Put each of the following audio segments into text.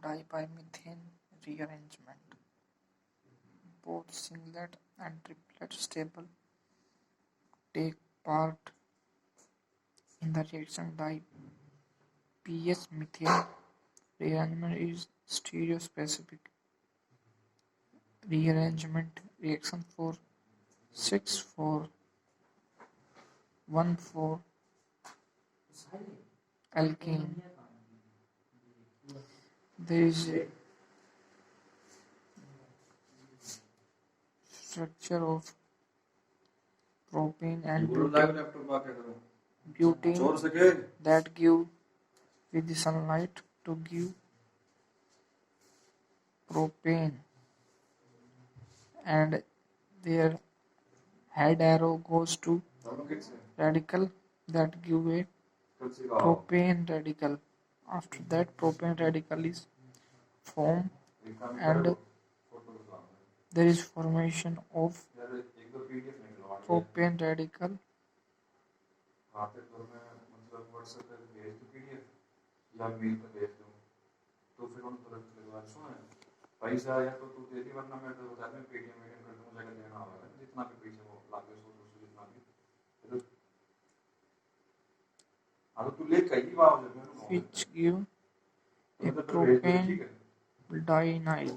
dibymethane rearrangement. Both singlet and triplet stable take part in the reaction. Dips methane rearrangement is stereospecific rearrangement reaction for 6,4,1,4 alkene. There is a structure of propane and butane that give with the sunlight to give propane, and their head arrow goes to radical that give a propane radical. After that, propane radical is formed and there is formation of propane radical. पैसा आया तो तू दे दी, वरना मैं तो बता दूं Paytm कर दूं, मुझे देना होगा जितना भी पैसे वो लागे 100 जितना भी अब तू ले कई बार हो जाए which give a propane dinyl.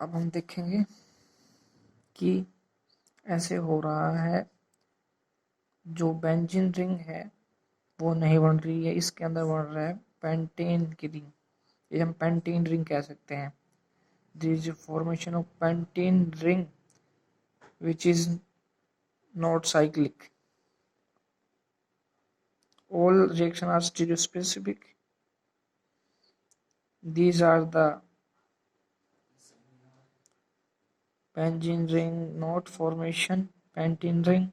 अब हम देखेंगे कि ऐसे हो रहा है, जो बेंजीन रिंग है वो नहीं बन रही है, इसके अंदर बन रहा है पेंटेन की रिंग, ये हम पेंटेन रिंग कह सकते हैं. There is a formation of pentene ring which is not cyclic. All reactions are stereospecific. These are the benzene ring knot formation, pentene ring,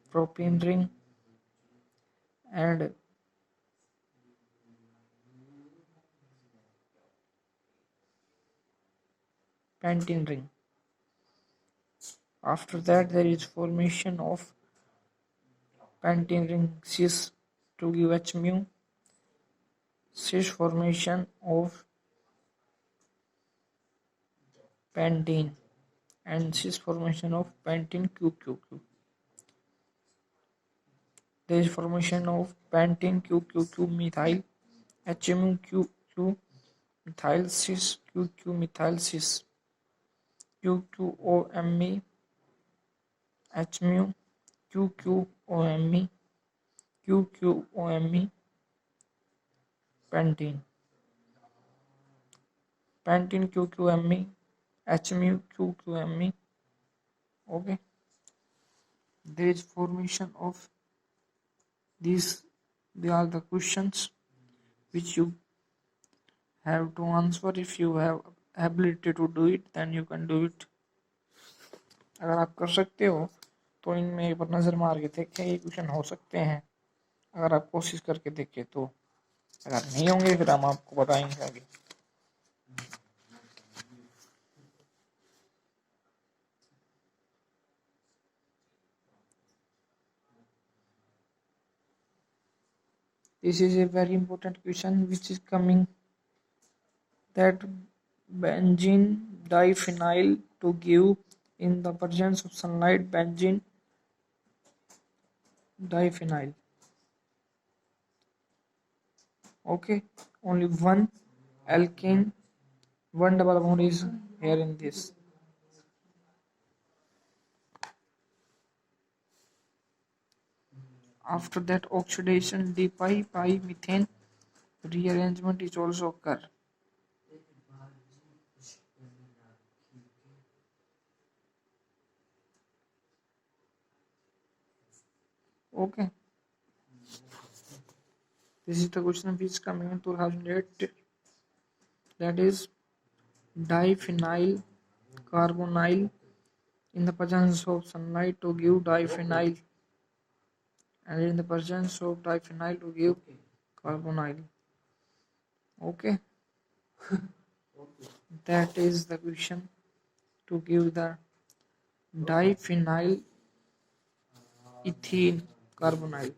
propene ring, and pentene ring. After that, there is formation of pentene ring cis to give H mu, cis formation of pentene, and cis formation of pentene QQQ. There is formation of pentene QQQ methyl, HMU QQ methyl cis, QQ methyl cis, QQOMe, HMU, QQOMe, QQOMe, pentene, pentene QQMe, HMU QQMe. Okay, there is formation of these. They are the questions which you have to answer. If you have ability to do it, then you can do it. अगर आप कर सकते हो तो इनमें एक बार नज़र मार के देखें, ये क्वेश्चन हो सकते हैं अगर आप कोशिश करके देखें तो. अगर नहीं होंगे फिर हम आपको बताएंगे आगे. This is a very important question which is coming, that benzene diphenyl to give in the presence of sunlight benzene diphenyl. Okay, only one alkane, one double bond is here in this. After that, oxidation dipymethane rearrangement is also occur. Okay, this is the question which is coming in 2008, that is diphenyl carbonyl in the presence of sunlight to give diphenyl, and in the presence of diphenyl to give carbonyl. Okay, that is the question to give the diphenyl ethene carbonyl.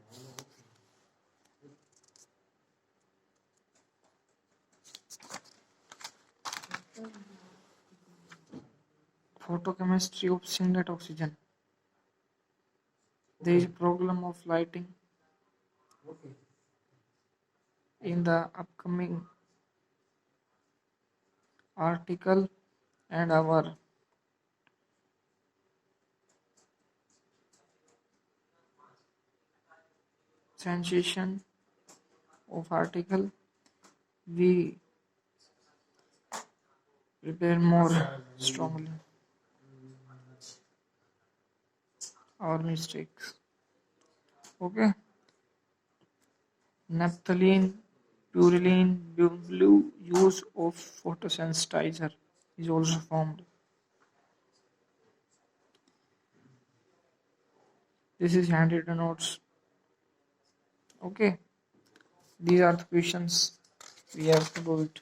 Photochemistry of singlet oxygen. There is a problem of lighting in the upcoming article and our sensation of article. We prepare more strongly our mistakes. Okay, naphthalene, purulene, blue use of photosensitizer is also formed. This is handwritten notes. Okay, these are the questions we have to do it.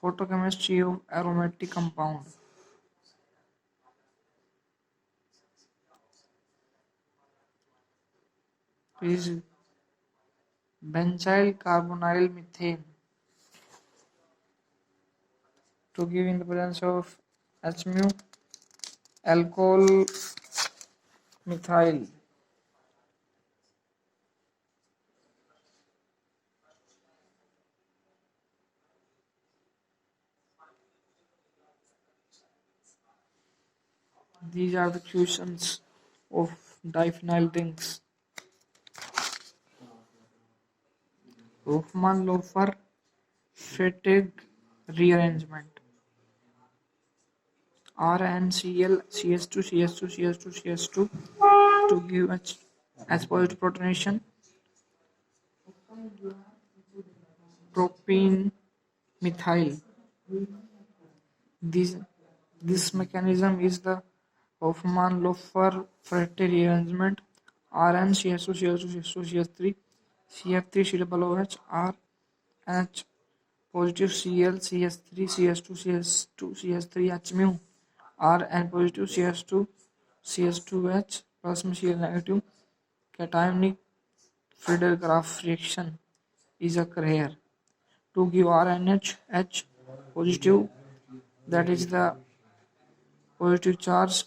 Photochemistry of aromatic compound. Is benzyl carbonyl methane to give in the presence of HMU alcohol methyl. These are the questions of diphenyl rings. Hofmann-Loffer fatigue rearrangement. RnCl CS2 CS2 CS2 CS2 to give H positive protonation. Propene methyl. This mechanism is the Hofmann-Loffer fatigue rearrangement. Rn CS2 CS2 CS2 CS3 CF3 COOH R H positive Cl CS3 CS2 CS2 CS3 HMU R N positive CS2 CS2H plus Cl negative cationic Friedel-Crafts reaction is occur here to give RNH H positive, that is the positive charge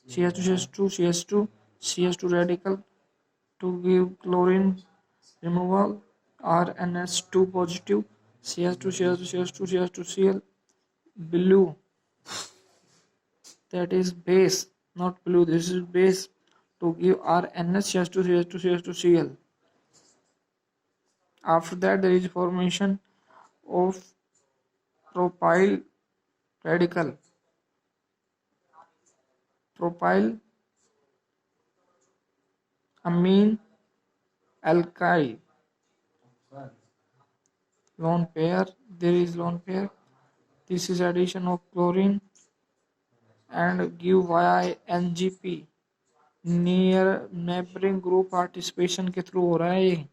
CS2 CS2 CS2 CS2 radical to give chlorine removal RNS2 positive CS2 CS2 CS2 CS2 Cl blue, that is base, not blue, this is base to give RNS CS2 CS2 CS2 Cl. After that there is formation of propyl radical. Propyl amine alkyl lone pair, there is lone pair. This is addition of chlorine and give via NGP near neighboring group participation के through हो रहा है ये,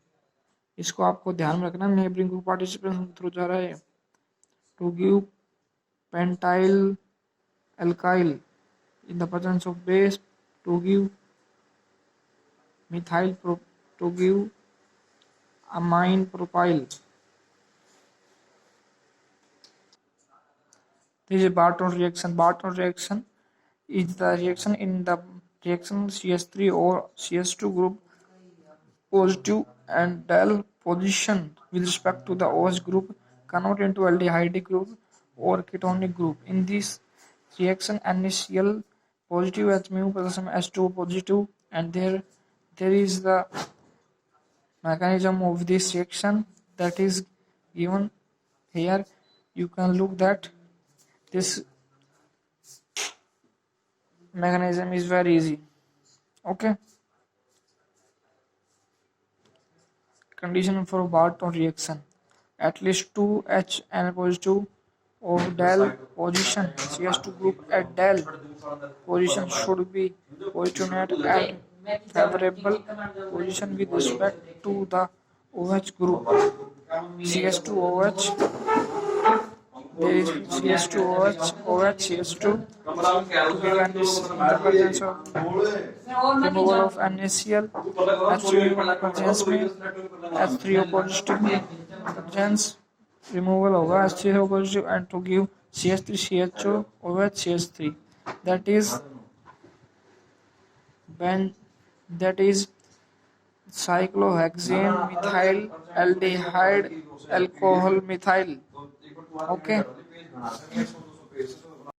इसको आपको ध्यान में रखना, नेबरिंग ग्रुप पार्टिसिपेशन के थ्रू जा रहा है to give pentyl alkyl in the presence of base to give methyl to give amine propyl. This is Barton reaction. Barton reaction is the reaction in the reaction CS3 or CS2 group positive and del position with respect to the OH group convert into aldehyde group or ketonic group. In this reaction NaCl positive HMU plus H2O positive, and there is the mechanism of this reaction that is given here. You can look that this mechanism is very easy. Okay. Condition for Barton reaction: at least 2 HN positive of del position CS2 group at del position should be positive net at favorable position with respect to the OH group. CS2OH, there is CS2OH, OH, CS2 to give an in the presence of removal of NaCl, H3O presence में H3O positive में presence removal होगा H3O positive and to give CH3CHO OH CH3, that is cyclohexane methyl aldehyde alcohol methyl. Okay.